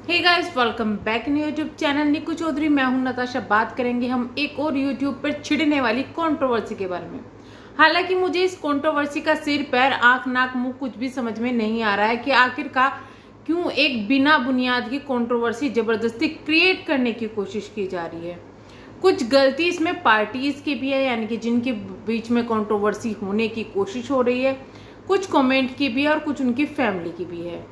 Hey guys, welcome back in YouTube channel Nikku Chaudhary. मैं हूं नताशा। बात करेंगे हम एक और यूट्यूब पर छिड़ने वाली कंट्रोवर्सी के बारे में। हालांकि मुझे इस कंट्रोवर्सी का सिर पैर आंख नाक मुंह कुछ भी समझ में नहीं आ रहा है कि आखिरकार क्यों एक बिना बुनियाद की कंट्रोवर्सी जबरदस्ती क्रिएट करने की कोशिश की जा रही है। कुछ गलती इसमें पार्टीज की भी है, यानी कि जिनके बीच में कंट्रोवर्सी होने की कोशिश हो रही है। कुछ कमेंट की भी है और कुछ उनकी फैमिली की भी है।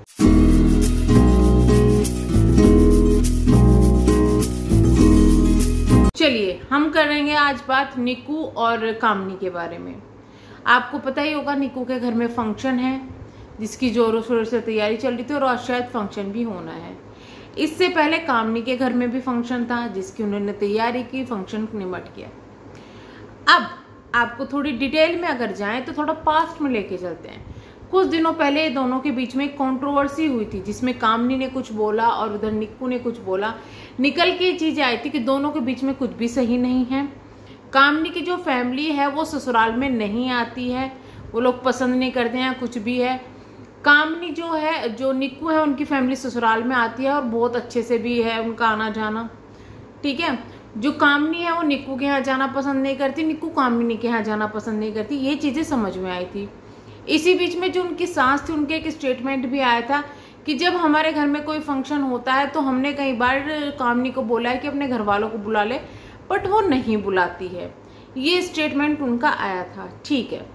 चलिए हम करेंगे आज बात निक्कू और कामनी के बारे में। आपको पता ही होगा निक्कू के घर में फंक्शन है जिसकी जोरों शोरों से तैयारी चल रही थी और आज शायद फंक्शन भी होना है। इससे पहले कामनी के घर में भी फंक्शन था जिसकी उन्होंने तैयारी की, फंक्शन निमट गया। अब आपको थोड़ी डिटेल में अगर जाएं तो थोड़ा पास्ट में लेके चलते हैं। कुछ दिनों पहले दोनों के बीच में कंट्रोवर्सी हुई थी जिसमें कामनी ने कुछ बोला और उधर निक्कू ने कुछ बोला। निकल के चीज आई थी कि दोनों के बीच में कुछ भी सही नहीं है। कामनी की जो फैमिली है वो ससुराल में नहीं आती है, वो लोग पसंद नहीं करते हैं, कुछ भी है। कामनी जो निक्कू है उनकी फैमिली ससुराल में आती है और बहुत अच्छे से भी है उनका आना जाना, ठीक है। जो कामनी है वो निक्कू के यहाँ जाना पसंद नहीं करती, निक्कू कामनी के यहाँ जाना पसंद नहीं करती। ये चीजें समझ में आई थी। इसी बीच में जो उनकी सास थी उनके एक स्टेटमेंट भी आया था कि जब हमारे घर में कोई फंक्शन होता है तो हमने कई बार कामनी को बोला है कि अपने घर वालों को बुला ले, बट वो नहीं बुलाती है। ये स्टेटमेंट उनका आया था, ठीक है।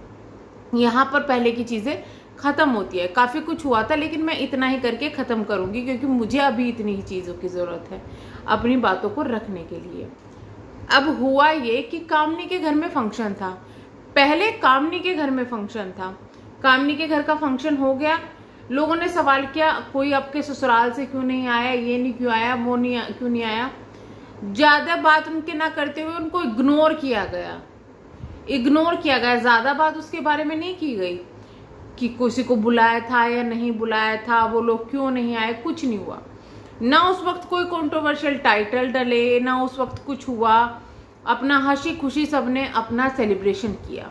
यहाँ पर पहले की चीजें खत्म होती है। काफी कुछ हुआ था लेकिन मैं इतना ही करके खत्म करूंगी क्योंकि मुझे अभी इतनी ही चीजों की जरूरत है अपनी बातों को रखने के लिए। अब हुआ ये कि कामनी के घर में फंक्शन था। पहले कामनी के घर में फंक्शन था, कामनी के घर का फंक्शन हो गया। लोगों ने सवाल किया कोई आपके ससुराल से क्यों नहीं आया, ये नहीं क्यों आया, वो नहीं क्यों नहीं आया। ज्यादा बात उनके ना करते हुए उनको इग्नोर किया गया, ज्यादा बात उसके बारे में नहीं की गई कि किसी को बुलाया था या नहीं बुलाया था, वो लोग क्यों नहीं आए, कुछ नहीं हुआ। ना उस वक्त कोई कंट्रोवर्शियल टाइटल डले, ना उस वक्त कुछ हुआ। अपना हंसी खुशी सबने अपना सेलिब्रेशन किया,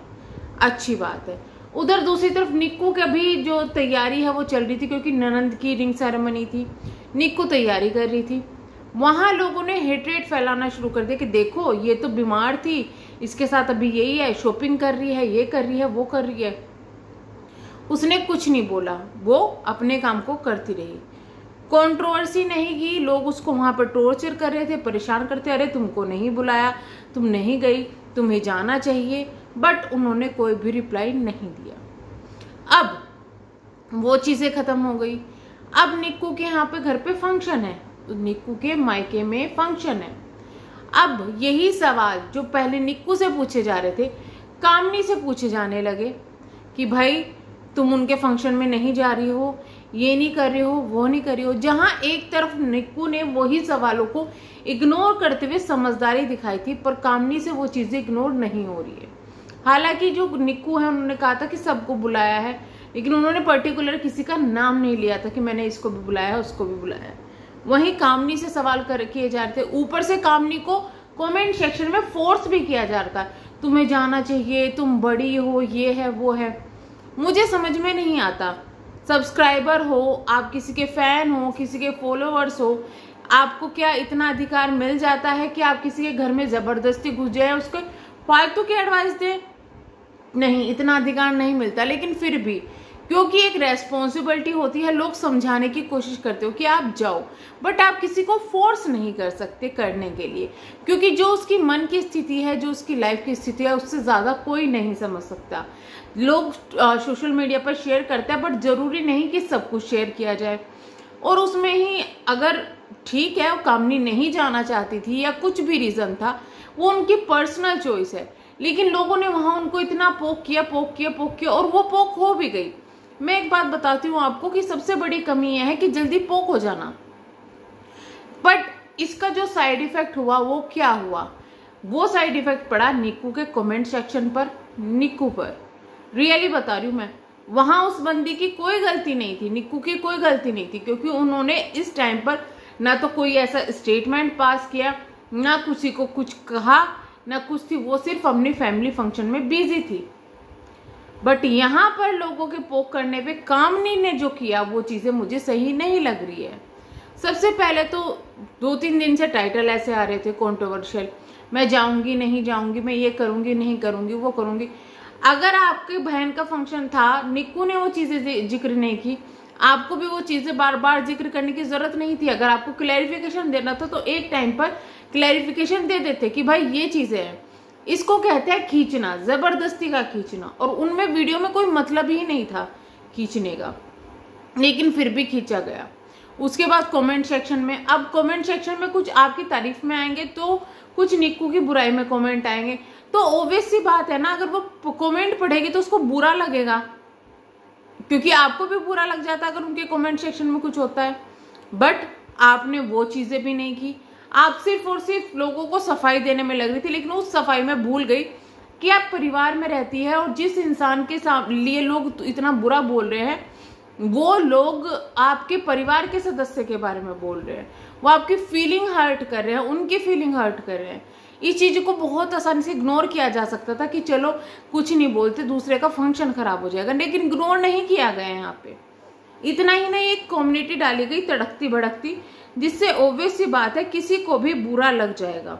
अच्छी बात है। उधर दूसरी तरफ निक्कू की भी जो तैयारी है वो चल रही थी क्योंकि ननंद की रिंग सेरेमनी थी, निक्कू तैयारी कर रही थी। वहां लोगों ने हेटरेट फैलाना शुरू कर दिया कि देखो ये तो बीमार थी, इसके साथ अभी यही है, शॉपिंग कर रही है, ये कर रही है, वो कर रही है। उसने कुछ नहीं बोला, वो अपने काम को करती रही, कंट्रोवर्सी नहीं की। लोग उसको वहां पर टॉर्चर कर रहे थे, परेशान करते, अरे तुमको नहीं बुलाया, तुम नहीं गई, तुम्हें जाना चाहिए, बट उन्होंने कोई भी रिप्लाई नहीं दिया। अब वो चीजें खत्म हो गई। अब निक्कू के यहाँ पे घर पे फंक्शन है, निक्कू के मायके में फंक्शन है। अब यही सवाल जो पहले निक्कू से पूछे जा रहे थे कामनी से पूछे जाने लगे कि भाई तुम उनके फंक्शन में नहीं जा रही हो, ये नहीं कर रही हो, वो नहीं कर रही हो। जहां एक तरफ निक्कू ने वही सवालों को इग्नोर करते हुए समझदारी दिखाई थी, पर कामनी से वो चीजें इग्नोर नहीं हो रही है। हालांकि जो निक्कू है उन्होंने कहा था कि सबको बुलाया है, लेकिन उन्होंने पर्टिकुलर किसी का नाम नहीं लिया था कि मैंने इसको भी बुलाया है, उसको भी बुलाया है। वहीं कामनी से सवाल किए जा रहे थे। ऊपर से कामनी को कमेंट सेक्शन में फोर्स भी किया जा रहा था, तुम्हें जाना चाहिए, तुम बड़ी हो, ये है वो है। मुझे समझ में नहीं आता, सब्सक्राइबर हो, आप किसी के फैन हो, किसी के फॉलोअर्स हो, आपको क्या इतना अधिकार मिल जाता है कि आप किसी के घर में जबरदस्ती घुस जाए, उसको फालतू की एडवाइस दें? नहीं, इतना अधिकार नहीं मिलता। लेकिन फिर भी क्योंकि एक रेस्पॉन्सिबिलिटी होती है, लोग समझाने की कोशिश करते हो कि आप जाओ, बट आप किसी को फोर्स नहीं कर सकते करने के लिए, क्योंकि जो उसकी मन की स्थिति है, जो उसकी लाइफ की स्थिति है, उससे ज्यादा कोई नहीं समझ सकता। लोग सोशल मीडिया पर शेयर करते हैं, बट जरूरी नहीं कि सब कुछ शेयर किया जाए। और उसमें ही अगर ठीक है वो कामनी नहीं जाना चाहती थी या कुछ भी रीजन था, वो उनकी पर्सनल चॉइस है, लेकिन लोगों ने वहां उनको इतना पोक किया और वो पोक हो भी गई। मैं एक बात बताती हूँ आपको कि सबसे बड़ी कमी यह है कि जल्दी पोक हो जाना, बट इसका जो साइड इफेक्ट हुआ वो क्या हुआ? वो साइड इफेक्ट पड़ा निक्कू के कमेंट सेक्शन पर, निक्कू पर। रियली बता रही हूँ मैं, वहां उस बंदी की कोई गलती नहीं थी, निक्कू की कोई गलती नहीं थी, क्योंकि उन्होंने इस टाइम पर ना तो कोई ऐसा स्टेटमेंट पास किया, ना किसी को कुछ कहा, ना कुछ थी। वो सिर्फ अपनी फैमिली फंक्शन में बिजी थी। बट यहाँ पर लोगों के पोक करने पे कामनी ने जो किया वो चीजें मुझे सही नहीं लग रही है। सबसे पहले तो 2-3 दिन से टाइटल ऐसे आ रहे थे कंट्रोवर्शियल, मैं जाऊंगी नहीं जाऊंगी, मैं ये करूंगी नहीं करूंगी, वो करूंगी। अगर आपके बहन का फंक्शन था, निक्कू ने वो चीजें जिक्र नहीं की, आपको भी वो चीजें बार बार जिक्र करने की जरूरत नहीं थी। अगर आपको क्लैरिफिकेशन देना था तो एक टाइम पर क्लैरिफिकेशन दे देते कि भाई ये चीजें हैं। इसको कहते हैं खींचना, जबरदस्ती का खींचना, और उनमें वीडियो में कोई मतलब ही नहीं था खींचने का, लेकिन फिर भी खींचा गया। उसके बाद कमेंट सेक्शन में, अब कमेंट सेक्शन में कुछ आपकी तारीफ में आएंगे तो कुछ निक्कू की बुराई में कमेंट आएंगे, तो ऑब्वियस सी बात है ना, अगर वो कमेंट पढ़ेगी तो उसको बुरा लगेगा, क्योंकि आपको भी बुरा लग जाता है अगर उनके कमेंट सेक्शन में कुछ होता है। बट आपने वो चीजें भी नहीं की, आप सिर्फ और सिर्फ लोगों को सफाई देने में लग रही थी, लेकिन उस सफाई में भूल गई कि आप परिवार में रहती है और जिस इंसान के लिए लोग इतना बुरा बोल रहे हैं, वो लोग आपके परिवार के सदस्य के बारे में बोल रहे हैं, वो आपकी फीलिंग हर्ट कर रहे हैं, उनकी फीलिंग हर्ट कर रहे हैं। इस चीज को बहुत आसानी से इग्नोर किया जा सकता था कि चलो कुछ नहीं बोलते, दूसरे का फंक्शन खराब हो जाएगा, लेकिन इग्नोर नहीं किया गया यहाँ पे। इतना ही नहीं, एक कम्युनिटी डाली गई तड़कती भड़कती, जिससे ऑब्वियस सी बात है किसी को भी बुरा लग जाएगा।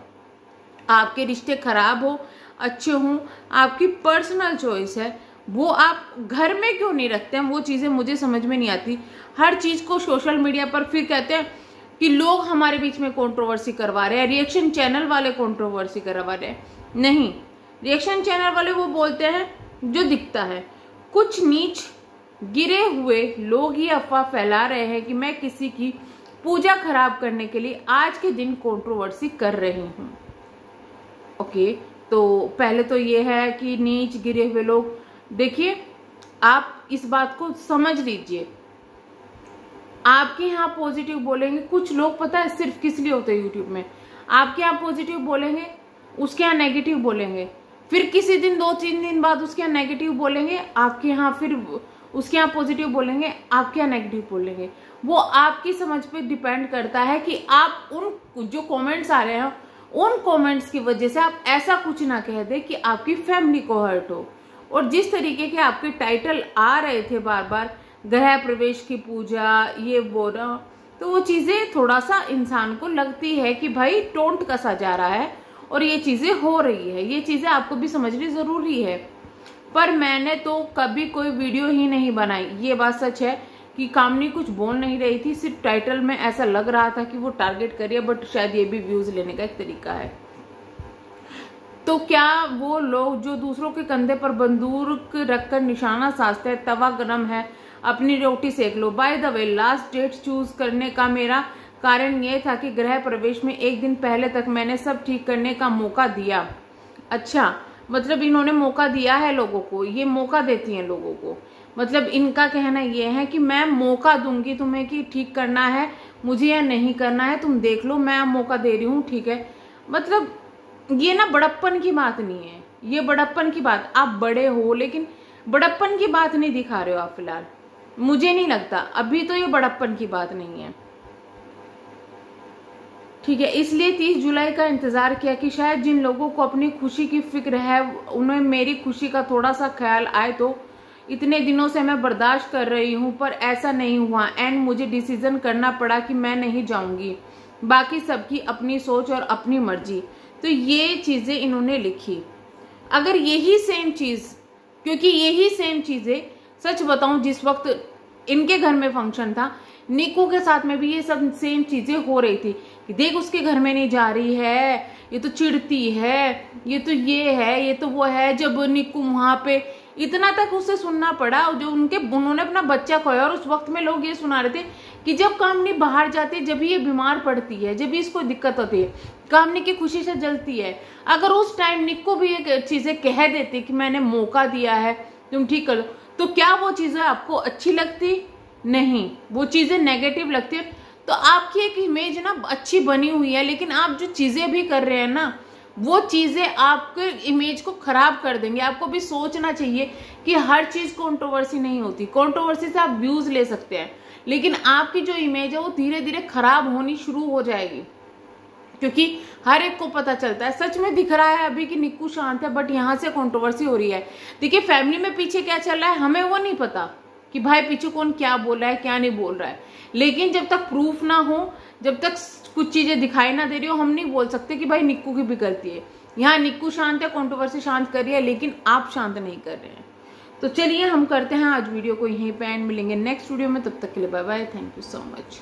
आपके रिश्ते खराब हो अच्छे हों, आपकी पर्सनल चॉइस है, वो आप घर में क्यों नहीं रखते हैं, वो चीजें मुझे समझ में नहीं आती। हर चीज को सोशल मीडिया पर फिर कहते हैं कि लोग हमारे बीच में कंट्रोवर्सी करवा रहे हैं, रिएक्शन चैनल वाले कंट्रोवर्सी करवा रहे हैं। नहीं, रिएक्शन चैनल वाले वो बोलते हैं जो दिखता है। कुछ नीच गिरे हुए लोग ही अफवाह फैला रहे हैं कि मैं किसी की पूजा खराब करने के लिए आज के दिन कंट्रोवर्सी कर रही हूँ। ओके, तो पहले तो ये है कि नीच गिरे हुए लोग, देखिए आप इस बात को समझ लीजिए। आपके यहाँ पॉजिटिव बोलेंगे कुछ लोग, पता है सिर्फ किस लिए होते हैं यूट्यूब में, आपके यहाँ पॉजिटिव बोलेंगे, उसके यहाँ नेगेटिव बोलेंगे, फिर किसी दिन 2-3 दिन बाद उसके यहाँ नेगेटिव बोलेंगे, आपके यहाँ फिर उसके यहाँ पॉजिटिव बोलेंगे, आपके यहाँ नेगेटिव बोलेंगे। वो आपकी समझ पे डिपेंड करता है कि आप उन जो कमेंट्स आ रहे हैं उन कमेंट्स की वजह से आप ऐसा कुछ ना कह दे कि आपकी फैमिली को हर्ट हो। और जिस तरीके के आपके टाइटल आ रहे थे बार बार, गृह प्रवेश की पूजा, ये वो ना, तो वो चीजें थोड़ा सा इंसान को लगती है कि भाई टोंट कसा जा रहा है और ये चीजें हो रही है। ये चीजें आपको भी समझनी जरूरी है। पर मैंने तो कभी कोई वीडियो ही नहीं बनाई, ये बात सच है कि कामनी कुछ बोल नहीं रही थी, सिर्फ टाइटल में ऐसा लग रहा था कि वो टारगेट करिए, बट शायद ये भी व्यूज लेने का एक तरीका है। तो क्या वो लोग जो दूसरों के कंधे पर बंदूक रखकर निशाना साधते हैं, तवा गरम है अपनी रोटी सेक लो। By the way, last date choose करने का मेरा कारण ये था कि गृह प्रवेश में एक दिन पहले तक मैंने सब ठीक करने का मौका दिया। अच्छा, मतलब इन्होंने मौका दिया है लोगों को, ये मौका देती हैं लोगों को। मतलब इनका कहना ये है कि मैं मौका दूंगी तुम्हें कि ठीक करना है मुझे या नहीं करना है, तुम देख लो, मैं मौका दे रही हूँ, ठीक है। मतलब ये ना बड़प्पन की बात नहीं है, ये बड़प्पन की बात, आप बड़े हो लेकिन बड़प्पन की बात नहीं दिखा रहे हो आप फिलहाल, मुझे नहीं लगता अभी तो ये बड़प्पन की बात नहीं है, ठीक है। इसलिए 30 जुलाई का इंतजार किया कि शायद जिन लोगों को अपनी खुशी की फिक्र है उन्हें मेरी खुशी का थोड़ा सा ख्याल आए। तो इतने दिनों से मैं बर्दाश्त कर रही हूँ, पर ऐसा नहीं हुआ एंड मुझे डिसीजन करना पड़ा कि मैं नहीं जाऊंगी, बाकी सबकी अपनी सोच और अपनी मर्जी। तो ये चीजें इन्होंने लिखी। अगर यही सेम चीज, क्योंकि यही सेम चीजें सच बताऊं जिस वक्त इनके घर में फंक्शन था, निक्कू के साथ में भी ये सब सेम चीजें हो रही थी कि देख उसके घर में नहीं जा रही है, ये तो चिढ़ती है, ये तो ये है, ये तो वो है। जब निक्कू वहां पे, इतना तक उसे सुनना पड़ा जो उन्होंने अपना बच्चा खोया, और उस वक्त में लोग ये सुना रहे थे कि जब कामनी बाहर जाती है, जब ये बीमार पड़ती है, जब इसको दिक्कत होती है, कामनी की खुशी से जलती है। अगर उस टाइम निक्कू भी ये चीजें कह देती कि मैंने मौका दिया है तुम ठीक कर लो, तो क्या वो चीजें आपको अच्छी लगती? नहीं, वो चीजें नेगेटिव लगती है। तो आपकी एक इमेज ना अच्छी बनी हुई है, लेकिन आप जो चीजें भी कर रहे हैं ना, वो चीजें आपके इमेज को खराब कर देंगे। आपको भी सोचना चाहिए कि हर चीज कंट्रोवर्सी नहीं होती, कंट्रोवर्सी से आप व्यूज ले सकते हैं, लेकिन आपकी जो इमेज है वो धीरे धीरे खराब होनी शुरू हो जाएगी, क्योंकि हर एक को पता चलता है। सच में दिख रहा है अभी कि निक्कू शांत है, बट यहाँ से कंट्रोवर्सी हो रही है। देखिए फैमिली में पीछे क्या चल रहा है हमें वो नहीं पता कि भाई पीछे कौन क्या बोल रहा है क्या नहीं बोल रहा है, लेकिन जब तक प्रूफ ना हो, जब तक कुछ चीजें दिखाई ना दे रही हो, हम नहीं बोल सकते कि भाई निक्कू की भी गलती है। यहाँ निक्कू शांत है, कंट्रोवर्सी शांत कर रही है, लेकिन आप शांत नहीं कर रहे हैं। तो चलिए हम करते हैं आज वीडियो को यहीं पे एंड, मिलेंगे नेक्स्ट वीडियो में, तब तक के लिए bye bye, thank you so much.